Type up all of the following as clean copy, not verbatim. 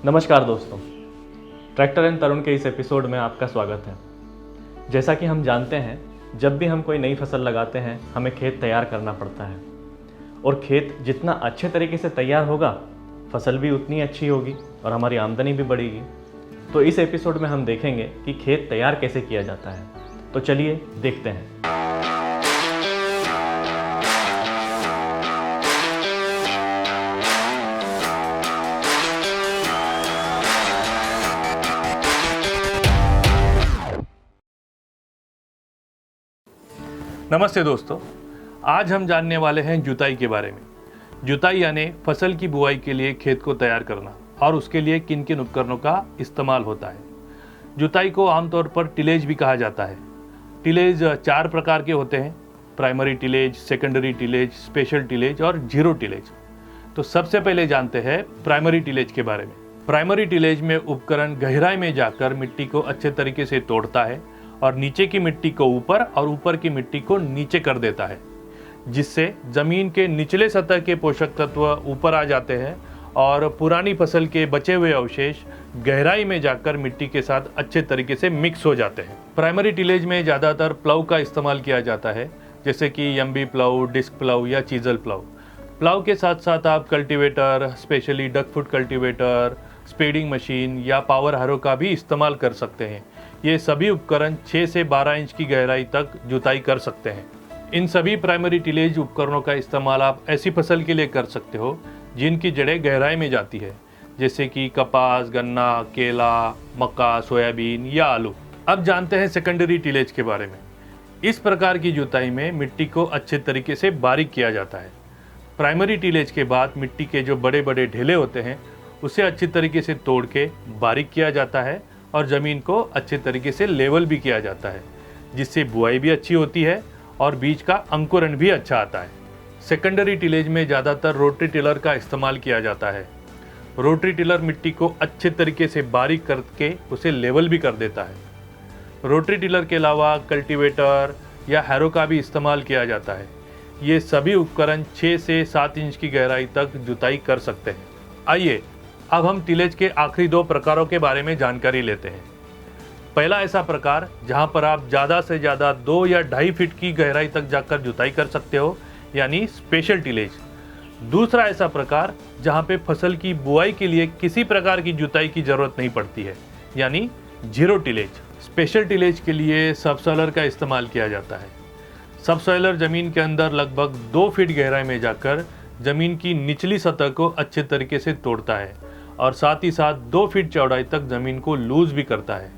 नमस्कार दोस्तों, tractor and तरुण के इस एपिसोड में आपका स्वागत है। जैसा कि हम जानते हैं, जब भी हम कोई नई फसल लगाते हैं हमें खेत तैयार करना पड़ता है और खेत जितना अच्छे तरीके से तैयार होगा फसल भी उतनी अच्छी होगी और हमारी आमदनी भी बढ़ेगी। तो इस एपिसोड में हम देखेंगे कि खेत तैयार कैसे किया जाता है। तो चलिए देखते हैं। नमस्ते दोस्तों, आज हम जानने वाले हैं जुताई के बारे में। जुताई यानी फसल की बुआई के लिए खेत को तैयार करना और उसके लिए किन किन उपकरणों का इस्तेमाल होता है। जुताई को आमतौर पर टिलेज भी कहा जाता है। टिलेज 4 प्रकार के होते हैं: primary tillage, secondary tillage, special tillage और जीरो टिलेज। तो सबसे पहले जानते हैं प्राइमरी टिलेज के बारे में। प्राइमरी टिलेज में उपकरण गहराई में जाकर मिट्टी को अच्छे तरीके से तोड़ता है और नीचे की मिट्टी को ऊपर और ऊपर की मिट्टी को नीचे कर देता है, जिससे जमीन के निचले सतह के पोषक तत्व ऊपर आ जाते हैं और पुरानी फसल के बचे हुए अवशेष गहराई में जाकर मिट्टी के साथ अच्छे तरीके से मिक्स हो जाते हैं। प्राइमरी टिलेज में ज़्यादातर प्लाउ का इस्तेमाल किया जाता है, जैसे कि यम्बी प्लाउ, डिस्क प्लाउ या चीजल प्लाउ। प्लाउ के साथ साथ आप cultivator, specially duckfoot cultivator, spading machine या पावर हारो का भी इस्तेमाल कर सकते हैं। ये सभी उपकरण 6 से 12 इंच की गहराई तक जुताई कर सकते हैं। इन सभी प्राइमरी टिलेज उपकरणों का इस्तेमाल आप ऐसी फसल के लिए कर सकते हो जिनकी जड़ें गहराई में जाती है, जैसे कि कपास, गन्ना, केला, मक्का, सोयाबीन या आलू। अब जानते हैं सेकेंडरी टिलेज के बारे में। इस प्रकार की जुताई में मिट्टी को अच्छे तरीके से बारीक किया जाता है। प्राइमरी टिलेज के बाद मिट्टी के जो बड़े बड़े ढेले होते हैं उसे अच्छी तरीके से तोड़ के बारीक किया जाता है और ज़मीन को अच्छे तरीके से लेवल भी किया जाता है, जिससे बुआई भी अच्छी होती है और बीज का अंकुरण भी अच्छा आता है। सेकेंडरी टिलेज में ज़्यादातर रोटरी टिलर का इस्तेमाल किया जाता है। रोटरी टिलर मिट्टी को अच्छे तरीके से बारीक करके उसे लेवल भी कर देता है। रोटरी टिलर के अलावा कल्टीवेटर या हैरो का भी इस्तेमाल किया जाता है। ये सभी उपकरण 6 से 7 इंच की गहराई तक जुताई कर सकते हैं। आइए अब हम टिलेज के आखिरी 2 प्रकारों के बारे में जानकारी लेते हैं। पहला ऐसा प्रकार जहां पर आप ज़्यादा से ज़्यादा 2 या 2.5 फीट की गहराई तक जाकर जुताई कर सकते हो, यानी स्पेशल टिलेज। दूसरा ऐसा प्रकार जहां पे फसल की बुआई के लिए किसी प्रकार की जुताई की ज़रूरत नहीं पड़ती है, यानी जीरो टिलेज। स्पेशल टिलेज के लिए सबसॉइलर का इस्तेमाल किया जाता है। सबसॉइलर ज़मीन के अंदर लगभग 2 फीट गहराई में जाकर ज़मीन की निचली सतह को अच्छे तरीके से तोड़ता है और साथ ही साथ 2 फीट चौड़ाई तक ज़मीन को लूज़ भी करता है।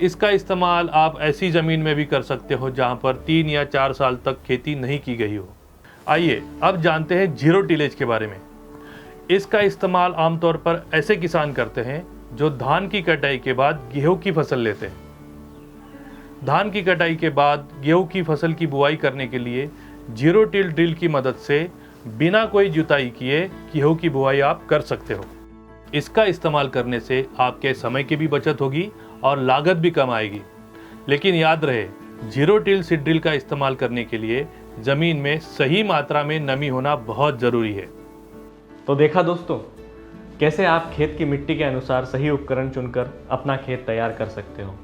इसका इस्तेमाल आप ऐसी ज़मीन में भी कर सकते हो जहां पर 3 या 4 साल तक खेती नहीं की गई हो। आइए अब जानते हैं जीरो टिलेज के बारे में। इसका इस्तेमाल आमतौर पर ऐसे किसान करते हैं जो धान की कटाई के बाद गेहूं की फसल लेते हैं। धान की कटाई के बाद गेहूं की फसल की बुआई करने के लिए जीरो टिल ड्रिल की मदद से बिना कोई जुताई किए गेहूं की बुआई आप कर सकते हो। इसका इस्तेमाल करने से आपके समय की भी बचत होगी और लागत भी कम आएगी। लेकिन याद रहे, जीरो टिल सीड ड्रिल का इस्तेमाल करने के लिए ज़मीन में सही मात्रा में नमी होना बहुत ज़रूरी है। तो देखा दोस्तों, कैसे आप खेत की मिट्टी के अनुसार सही उपकरण चुनकर अपना खेत तैयार कर सकते हो।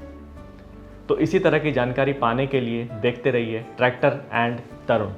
तो इसी तरह की जानकारी पाने के लिए देखते रहिए ट्रैक्टर एंड तरुण।